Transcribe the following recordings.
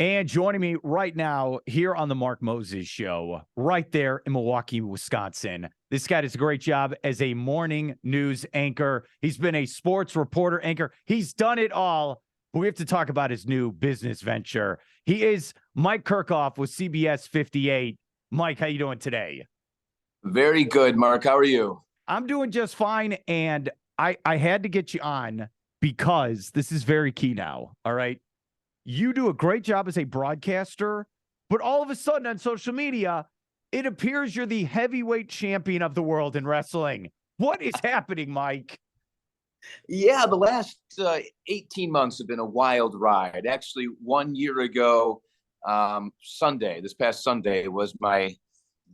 And joining me right now here on the Mark Moses Show, right there in Milwaukee, Wisconsin. This guy does a great job as a morning news anchor. He's been a sports reporter anchor. He's done it all. But we have to talk about his new business venture. He is Mike Curkov with CBS 58. Mike, how you doing today? Very good, Mark. How are you? I'm doing just fine. And I had to get you on because this is very key now. All right. You do a great job as a broadcaster, but all of a sudden on social media, it appears you're the heavyweight champion of the world in wrestling. What is happening, Mike? Yeah, the last 18 months have been a wild ride. Actually, 1 year ago, this past Sunday, was my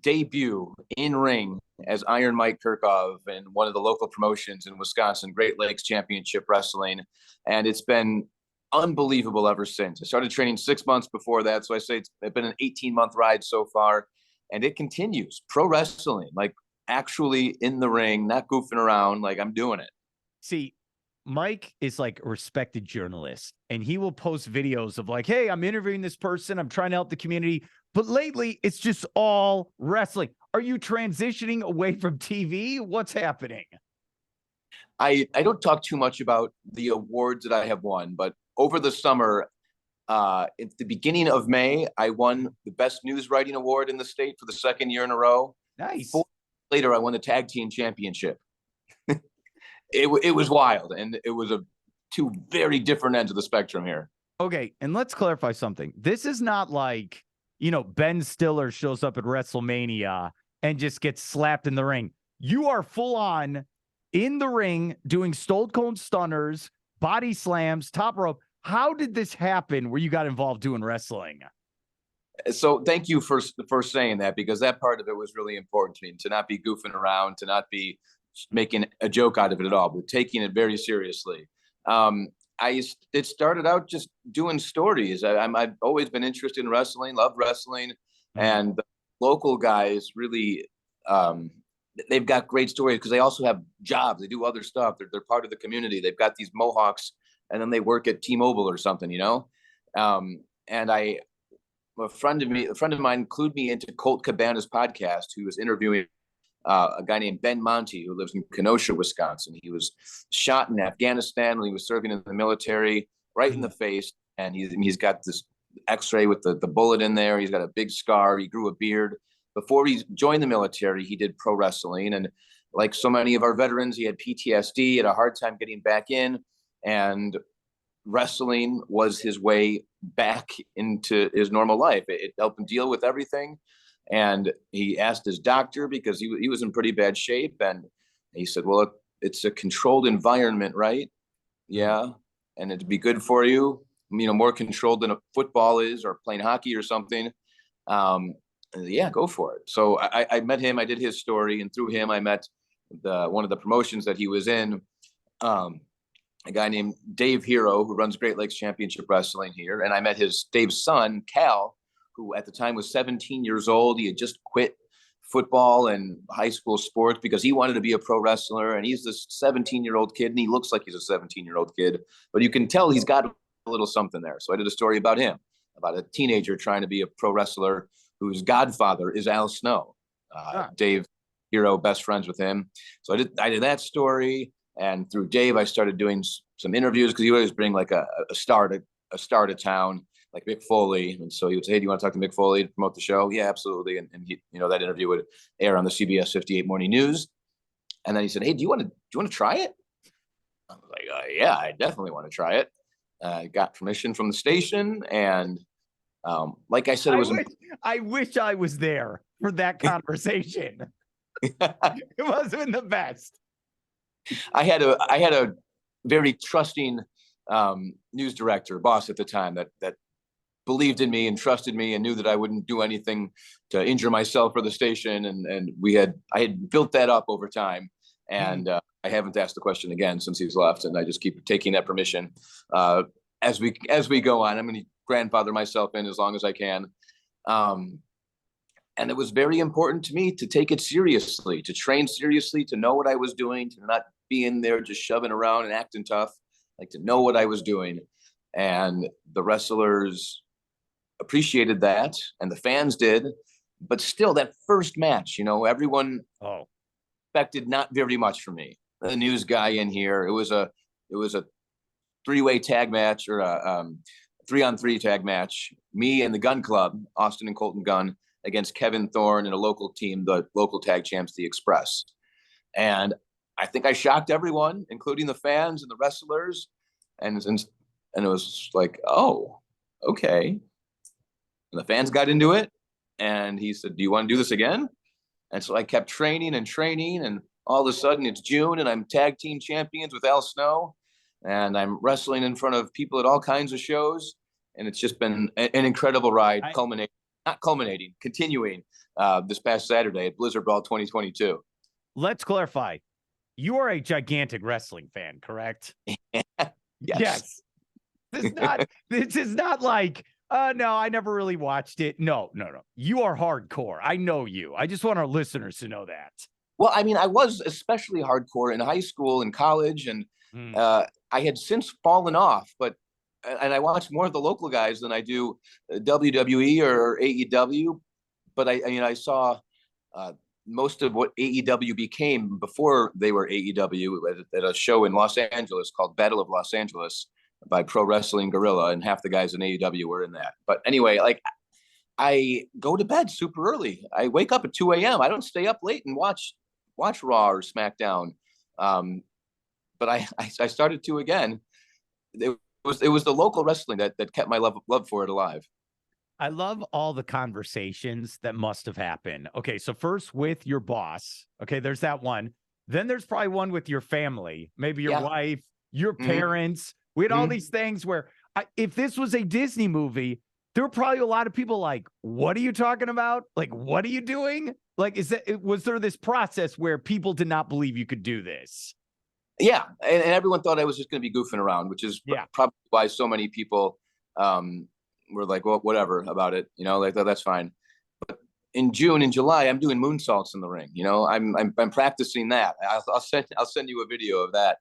debut in ring as Iron Mike Curkov in one of the local promotions in Wisconsin, Great Lakes Championship Wrestling. And it's been unbelievable ever since. I started training 6 months before that. So I say it's been an 18-month ride so far. And it continues. Pro wrestling, like actually in the ring, not goofing around, like I'm doing it. See, Mike is like a respected journalist, and he will post videos of like, hey, I'm interviewing this person. I'm trying to help the community. But lately, it's just all wrestling. Are you transitioning away from TV? What's happening? I don't talk too much about the awards that I have won, but over the summer, at the beginning of May, I won the Best News Writing Award in the state for the second year in a row. Nice. 4 years later, I won the Tag Team Championship. It was wild, and it was two very different ends of the spectrum here. Okay, and let's clarify something. This is not like, Ben Stiller shows up at WrestleMania and just gets slapped in the ring. You are full on in the ring doing Stone Cold Stunners, body slams, top rope. How did this happen where you got involved doing wrestling? So thank you for saying that, because that part of it was really important to me, to not be goofing around, to not be making a joke out of it at all, but taking it very seriously. It started out just doing stories. I've always been interested in wrestling, love wrestling, and the local guys really, they've got great stories because they also have jobs. They do other stuff. They're part of the community. They've got these mohawks, and then they work at T-Mobile or something, And a friend of mine clued me into Colt Cabana's podcast, who was interviewing a guy named Ben Monty, who lives in Kenosha, Wisconsin. He was shot in Afghanistan when he was serving in the military, right in the face. And he's got this x-ray with the bullet in there. He's got a big scar. He grew a beard. Before he joined the military, he did pro wrestling. And like so many of our veterans, he had PTSD, had a hard time getting back in. And wrestling was his way back into his normal life. It helped him deal with everything. And he asked his doctor, because he was in pretty bad shape. And he said, well, it's a controlled environment, right? Yeah. And it'd be good for you, more controlled than a football is, or playing hockey or something. Yeah, go for it. So I met him. I did his story. And through him, I met one of the promotions that he was in, a guy named Dave Hero, who runs Great Lakes Championship Wrestling here. And I met Dave's son, Cal, who at the time was 17 years old. He had just quit football and high school sports because he wanted to be a pro wrestler. And he's this 17-year-old kid, and he looks like he's a 17-year-old kid, but you can tell he's got a little something there. So I did a story about him, about a teenager trying to be a pro wrestler whose godfather is Al Snow. Dave Hero, best friends with him. So I did that story. And through Dave, I started doing some interviews, because he would always bring like a star to town, like Mick Foley. And so he would say, hey, do you want to talk to Mick Foley to promote the show? Yeah, absolutely. And he, that interview would air on the CBS 58 Morning News. And then he said, hey, do you want to try it? I was like, yeah, I definitely want to try it. I got permission from the station. And like I said, I wish I was there for that conversation. It must have been the best. I had a very trusting news director, boss at the time, that believed in me and trusted me and knew that I wouldn't do anything to injure myself or the station. And I had built that up over time. And I haven't asked the question again since he's left. And I just keep taking that permission as we go on. I'm going to grandfather myself in as long as I can. And it was very important to me to take it seriously, to train seriously, to know what I was doing, to not be in there just shoving around and acting tough, like to know what I was doing. And the wrestlers appreciated that, and the fans did. But still, that first match, everyone expected not very much from me. The news guy in here. It was a three-way tag match, or a 3-on-3 tag match. Me and the Gun Club, Austin and Colton Gunn, against Kevin Thorne and a local team, the local tag champs, the Express. And I think I shocked everyone, including the fans and the wrestlers. And it was like, oh, okay. And the fans got into it. And he said, do you want to do this again? And so I kept training, and all of a sudden it's June, and I'm tag team champions with Al Snow. And I'm wrestling in front of people at all kinds of shows. And it's just been an incredible ride, continuing this past Saturday at Blizzard Brawl 2022. Let's clarify. You are a gigantic wrestling fan, correct? Yes. This is not like, no, I never really watched it. No. You are hardcore. I know you. I just want our listeners to know that. Well, I mean, I was especially hardcore in high school and college, and I had since fallen off, and I watch more of the local guys than I do WWE or AEW. But I saw most of what AEW became before they were AEW at a show in Los Angeles called Battle of Los Angeles by Pro Wrestling Guerrilla, and half the guys in AEW were in that. But anyway, like, I go to bed super early. I wake up at 2 a.m. I don't stay up late and watch Raw or SmackDown. But I started to again. It was the local wrestling that kept my love for it alive. I love all the conversations that must have happened. Okay, so first with your boss. Okay, there's that one. Then there's probably one with your family, maybe your wife, your parents. We had all these things where if this was a Disney movie, there were probably a lot of people like, what are you talking about? Like, what are you doing? Like, was there this process where people did not believe you could do this? Yeah, and everyone thought I was just going to be goofing around, which is probably why so many people were like, well, whatever about it, like, that's fine. But in June and July, I'm doing moonsaults in the ring. I'm practicing that. I'll send you a video of that.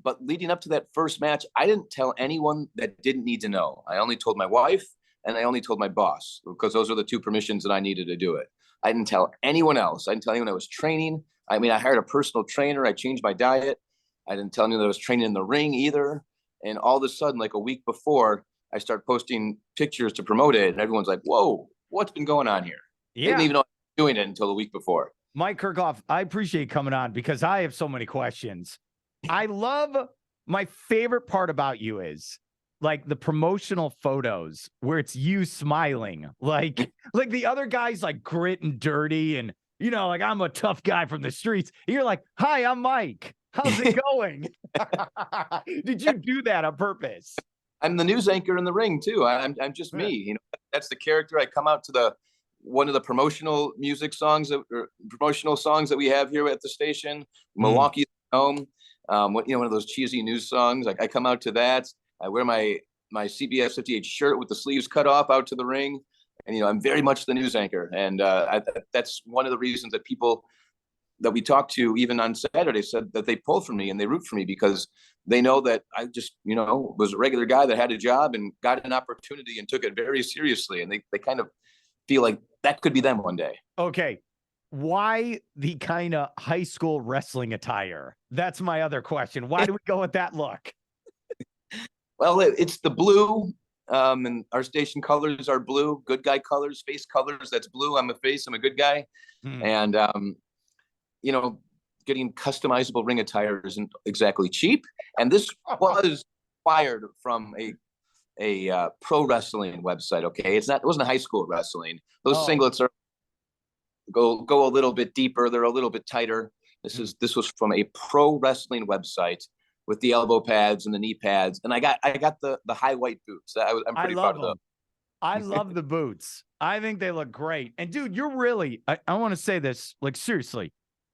But leading up to that first match, I didn't tell anyone that didn't need to know. I only told my wife, and I only told my boss, because those are the two permissions that I needed to do it. I didn't tell anyone else. I didn't tell anyone I was training. I mean, I hired a personal trainer. I changed my diet. I didn't tell anyone that I was training in the ring either. And all of a sudden, like a week before, I start posting pictures to promote it. And everyone's like, whoa, what's been going on here? Yeah. They didn't even know I was doing it until the week before. Mike Curkov, I appreciate coming on because I have so many questions. My favorite part about you is like the promotional photos where it's you smiling, like the other guys like grit and dirty and, like, I'm a tough guy from the streets. You're like, hi, I'm Mike. How's it going? Did you do that on purpose? I'm the news anchor in the ring too. I'm just me. That's the character. I come out to one of the promotional songs that we have here at the station, Milwaukee home. One of those cheesy news songs. I come out to that. I wear my CBS 58 shirt with the sleeves cut off out to the ring. And, I'm very much the news anchor. And that's one of the reasons that people that we talked to, even on Saturday, said that they pull for me and they root for me because they know that I just, was a regular guy that had a job and got an opportunity and took it very seriously. And they kind of feel like that could be them one day. Okay. Why the kind of high school wrestling attire? That's my other question. Why do we go with that look? Well, it's the blue. And our station colors are blue, good guy colors, face colors. That's blue. I'm a face. I'm a good guy. And, getting customizable ring attire isn't exactly cheap. And this was acquired from a pro wrestling website. Okay. It wasn't high school wrestling. Those singlets go a little bit deeper. They're a little bit tighter. This was from a pro wrestling website with the elbow pads and the knee pads. And I got the high white boots. I'm pretty proud of them. I love the boots. I think they look great. And dude, you're really, I want to say this, like, seriously,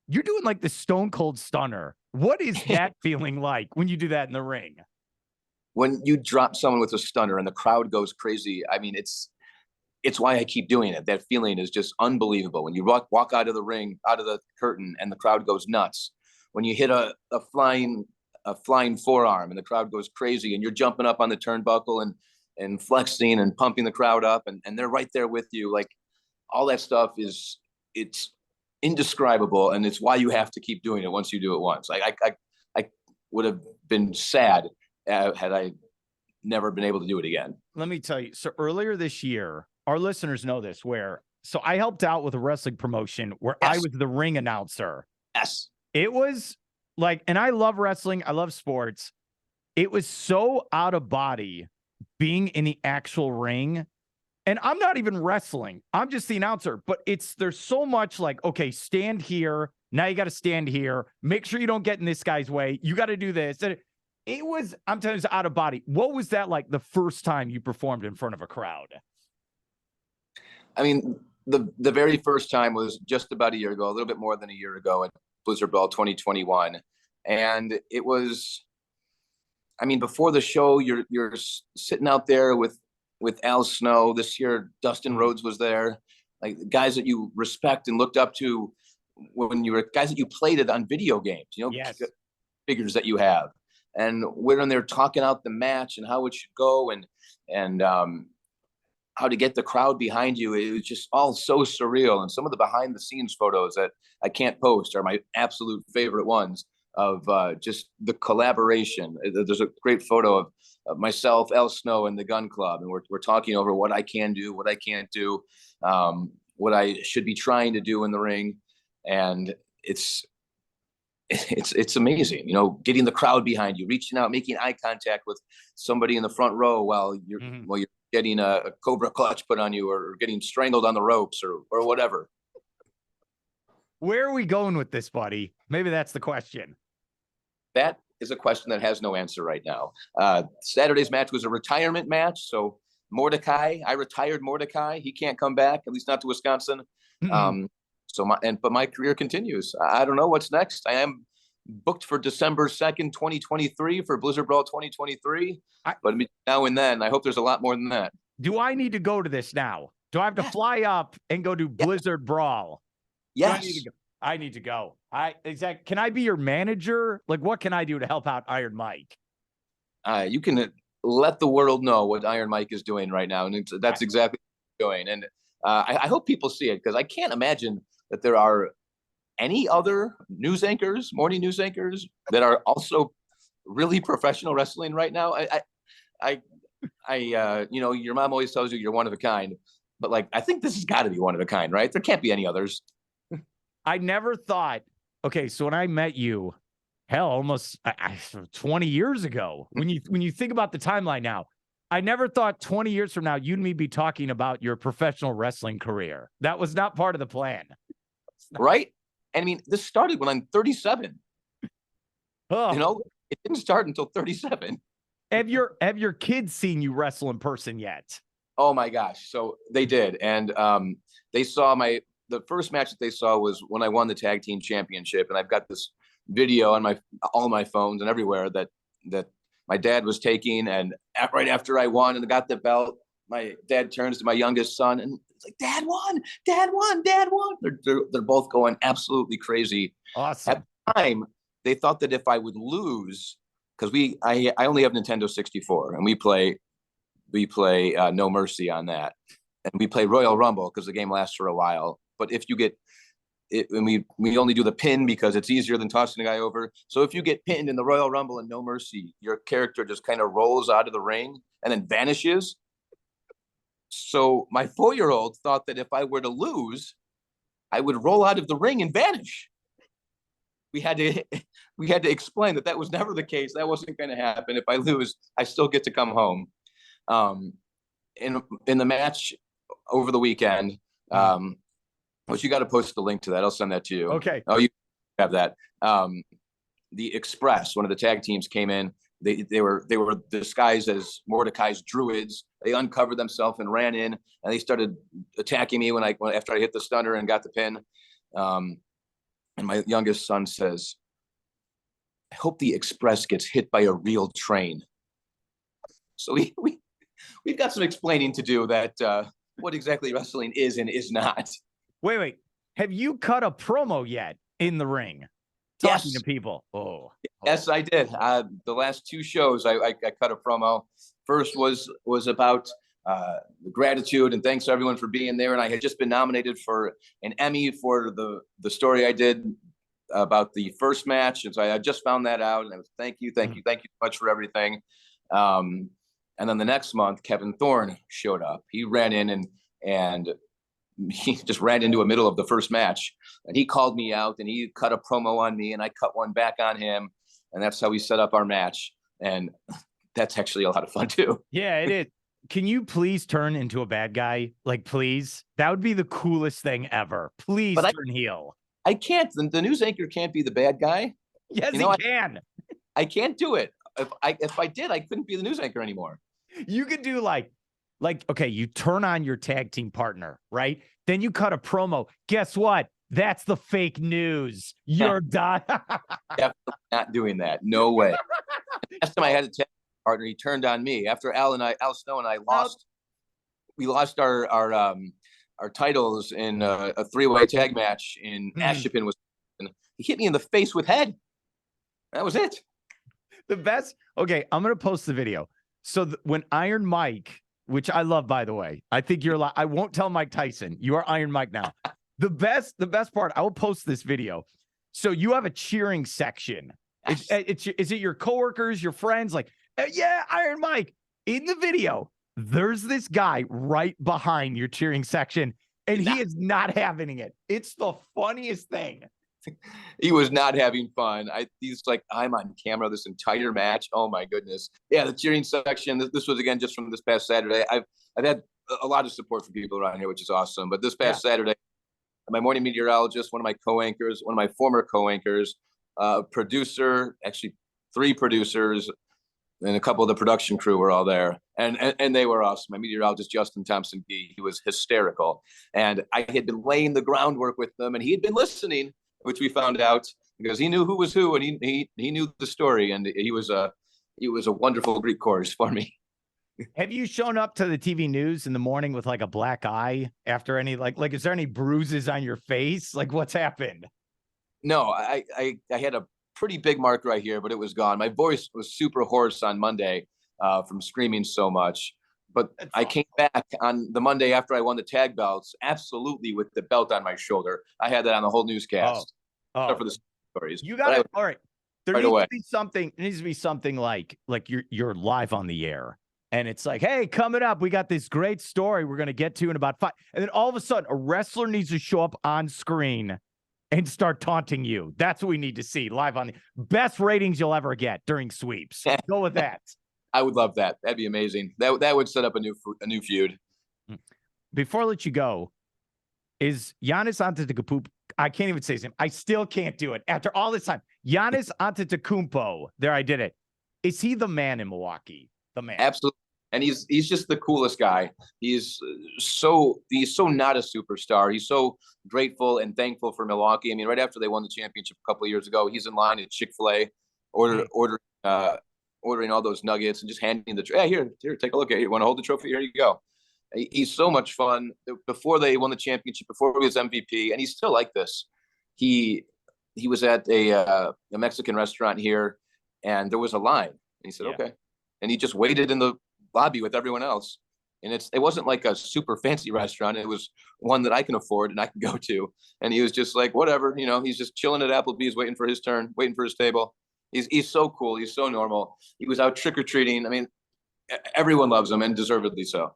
you're doing like the Stone Cold Stunner. What is that feeling like when you do that in the ring? When you drop someone with a stunner and the crowd goes crazy. I mean, it's why I keep doing it. That feeling is just unbelievable. When you walk out of the ring, out of the curtain, and the crowd goes nuts. When you hit a flying forearm and the crowd goes crazy, and you're jumping up on the turnbuckle and and flexing and pumping the crowd up, and they're right there with you. Like all that stuff it's indescribable, and it's why you have to keep doing it once you do it once. I would have been sad had I never been able to do it again. Let me tell you. So earlier this year, our listeners know this, so I helped out with a wrestling promotion where I was the ring announcer. Yes. It was like, and I love wrestling. I love sports. It was so out of body being in the actual ring. And I'm not even wrestling. I'm just the announcer, but there's so much like, okay, stand here. Now you got to stand here. Make sure you don't get in this guy's way. You got to do this. And it was, I'm telling you, out of body. What was that like the first time you performed in front of a crowd? I mean, the very first time was just about a year ago, a little bit more than a year ago at Blizzard Brawl 2021. And it was, I mean, before the show, you're sitting out there with Al Snow. This year, Dustin Rhodes was there, like guys that you respect and looked up to when you were guys that you played it on video games, figures that you have. And we're in there talking out the match and how it should go and how to get the crowd behind you. It was just all so surreal. And some of the behind the scenes photos that I can't post are my absolute favorite ones of just the collaboration. There's a great photo of myself, El Snow, and the Gun Club. And we're talking over what I can do, what I can't do, what I should be trying to do in the ring. And it's amazing, getting the crowd behind you, reaching out, making eye contact with somebody in the front row while you're getting a Cobra clutch put on you or getting strangled on the ropes or whatever. Where are we going with this, buddy? Maybe that's the question. That is a question that has no answer right now. Saturday's match was a retirement match. So I retired Mordecai. He can't come back, at least not to Wisconsin. But my career continues. I don't know what's next. I am booked for December 2nd, 2023 for Blizzard Brawl 2023. But now and then, I hope there's a lot more than that. Do I need to go to this now? Do I have to fly up and go to Blizzard Brawl? Yes. I need to go. Can I be your manager? Like, what can I do to help out Iron Mike? You can let the world know what Iron Mike is doing right now. And that's exactly what he's doing. And I hope people see it, because I can't imagine that there are any other morning news anchors that are also really professional wrestling right now. Your mom always tells you you're one of a kind, but like, I think this has got to be one of a kind, right? There can't be any others. I never thought, okay, so when I met you, almost 20 years ago, when you think about the timeline now, I never thought 20 years from now, you'd me be talking about your professional wrestling career. That was not part of the plan. Right? I mean, this started when I'm 37. Oh. It didn't start until 37. Have your kids seen you wrestle in person yet? Oh my gosh. So they did. And they saw the first match that they saw was when I won the tag team championship. And I've got this video on all my phones and everywhere that my dad was taking. And right after I won and got the belt, my dad turns to my youngest son and it's like, Dad won, Dad won, Dad won. They're both going absolutely crazy. Awesome. At the time, they thought that if I would lose, because I only have Nintendo 64 and we play No Mercy on that, and we play Royal Rumble because the game lasts for a while. But if you get it, and we only do the pin because it's easier than tossing a guy over. So if you get pinned in the Royal Rumble and No Mercy, your character just kind of rolls out of the ring and then vanishes. So my 4-year-old thought that if I were to lose, I would roll out of the ring and vanish. We had to explain that was never the case. That wasn't going to happen. If I lose, I still get to come home. In the match over the weekend, which you got to post the link to that. I'll send that to you. Okay. Oh, you have that. The Express, one of the tag teams, came in. They were disguised as Mordecai's druids. They uncovered themselves and ran in, and they started attacking me after I hit the stunner and got the pin. And my youngest son says, "I hope the Express gets hit by a real train." So we've got some explaining to do that what exactly wrestling is and is not. Wait. Have you cut a promo yet in the ring? talking to people. Oh. Yes, I did. The last 2 shows, I cut a promo. First was about gratitude and thanks to everyone for being there. And I had just been nominated for an Emmy for the story I did about the first match. And so I just found that out. And I was thank you so much for everything. And then the next month, Kevin Thorne showed up. He ran in and he just ran into the middle of the first match, and he called me out and he cut a promo on me and I cut one back on him. And that's how we set up our match. And that's actually a lot of fun too. Yeah, it is. Can you please turn into a bad guy? Like, please? That would be the coolest thing ever. Please turn heel. I can't. The news anchor can't be the bad guy. Yes, he can. I can't do it. If I did, I couldn't be the news anchor anymore. You could do like, okay, you turn on your tag team partner, right? Then you cut a promo. Guess what? That's the fake news. You're done. Definitely not doing that. No way. Last time I had a tag partner, he turned on me. After Al Snow and I lost, we lost our titles in a 3-way tag match in Ashipin, Wisconsin. He hit me in the face with head. That was it. The best. Okay, I'm gonna post the video. So when Iron Mike, which I love, by the way, I think you're I won't tell Mike Tyson. You are Iron Mike now. The best part, I will post this video. So you have a cheering section. Is it your coworkers, your friends? Like, yeah, Iron Mike. In the video, there's this guy right behind your cheering section, and he is not having it. It's the funniest thing. He was not having fun. He's like, I'm on camera this entire match. Oh my goodness. Yeah, the cheering section. This was again just from this past Saturday. I've had a lot of support from people around here, which is awesome. But this past Saturday, my morning meteorologist, one of my co-anchors, one of my former co-anchors, producer, actually 3 producers, and a couple of the production crew were all there, and they were awesome. My meteorologist, Justin Thompson, he was hysterical, and I had been laying the groundwork with them, and he had been listening, which we found out because he knew who was who, and he knew the story, and he was a wonderful Greek chorus for me. Have you shown up to the TV news in the morning with like a black eye after any like is there any bruises on your face? Like, what's happened? No, I had a pretty big mark right here, but it was gone. My voice was super hoarse on Monday from screaming so much. But I came back on the Monday after I won the tag belts, absolutely with the belt on my shoulder. I had that on the whole newscast. Oh. For the stories. You got it. All right. There right needs away. to be something. It needs to be something like you're live on the air. And it's like, hey, coming up, we got this great story we're going to get to in about 5. And then all of a sudden, a wrestler needs to show up on screen and start taunting you. That's what we need to see live on the best ratings you'll ever get during sweeps. Go with that. I would love that. That'd be amazing. That would set up a new feud. Before I let you go, is Giannis Antetokounmpo? I can't even say his name. I still can't do it after all this time. Giannis Antetokounmpo. There, I did it. Is he the man in Milwaukee? The man. Absolutely. And he's just the coolest guy. He's so not a superstar. He's so grateful and thankful for Milwaukee. I mean, right after they won the championship a couple of years ago, he's in line at Chick-fil-A, ordering all those nuggets and just handing the here, take a look at it. You want to hold the trophy? Here you go. He's so much fun. Before they won the championship, before he was MVP, and he's still like this. He was at a Mexican restaurant here, and there was a line. And he said, okay. And he just waited in the lobby with everyone else. And it wasn't like a super fancy restaurant. It was one that I can afford and I can go to. And he was just like, whatever, he's just chilling at Applebee's, waiting for his turn, waiting for his table. He's so cool. He's so normal. He was out trick-or-treating. I mean, everyone loves him, and deservedly so.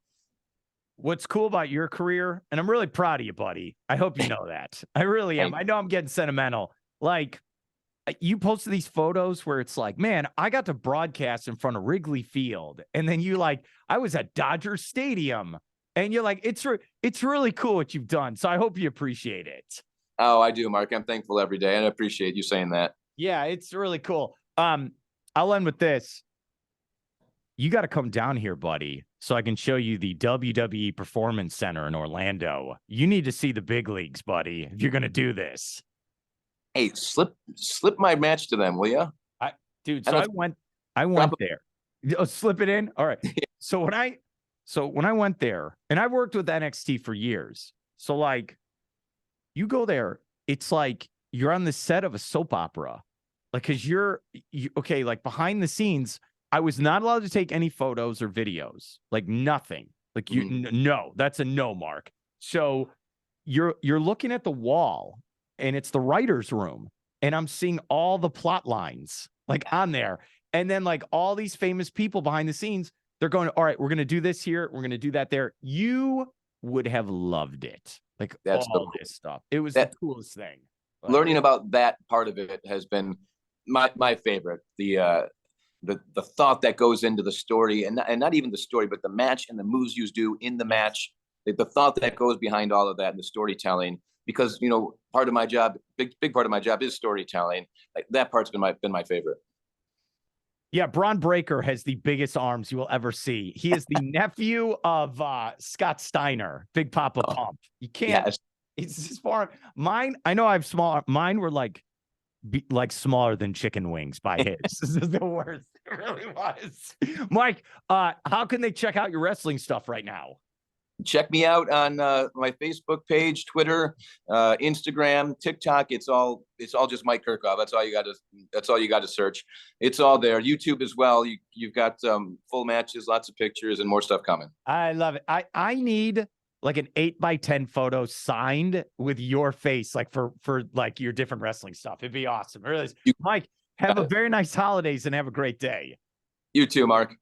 What's cool about your career, and I'm really proud of you, buddy. I hope you know that. I really am. I know I'm getting sentimental. Like, you posted these photos where it's like, man, I got to broadcast in front of Wrigley Field. And then you like, I was at Dodger Stadium. And you're like, it's really cool what you've done. So I hope you appreciate it. Oh, I do, Mark. I'm thankful every day. And I appreciate you saying that. Yeah, it's really cool. I'll end with this. You got to come down here, buddy, so I can show you the WWE Performance Center in Orlando. You need to see the big leagues, buddy, if you're going to do this. Hey, slip my match to them, will you? Dude, so I went there. Oh, slip it in? All right. So when I went there, and I worked with NXT for years. So like, you go there, it's like you're on the set of a soap opera. Like, because okay, like behind the scenes, I was not allowed to take any photos or videos, like nothing. Like no, that's a no, Mark. So you're looking at the wall, and it's the writer's room, and I'm seeing all the plot lines like on there, and then like all these famous people behind the scenes, they're going, all right, we're gonna do this here, we're gonna do that there. You would have loved it, like That's all this stuff. It was the coolest thing. But learning about that part of it has been my favorite. The thought that goes into the story, and not even the story, but the match and the moves you do in the match, the thought that goes behind all of that and the storytelling, because, you know, part of my job, big part of my job is storytelling. Like that part's been my favorite. Yeah, Braun Breaker has the biggest arms you will ever see. He is the nephew of Scott Steiner, Big Papa Pump. You can't. Yes. It's just far. Mine, I know I have small. Mine were like smaller than chicken wings by his. This is the worst. It really was. Mike, how can they check out your wrestling stuff right now? Check me out on my Facebook page, Twitter, Instagram, TikTok. It's all just Mike Curkov. That's all you got to search. It's all there. YouTube as well. You've got full matches, lots of pictures, and more stuff coming. I love it. I need like an 8x10 photo signed with your face, like for like your different wrestling stuff. It'd be awesome. It really is. Mike, have a very nice holidays and have a great day. You too, Mark.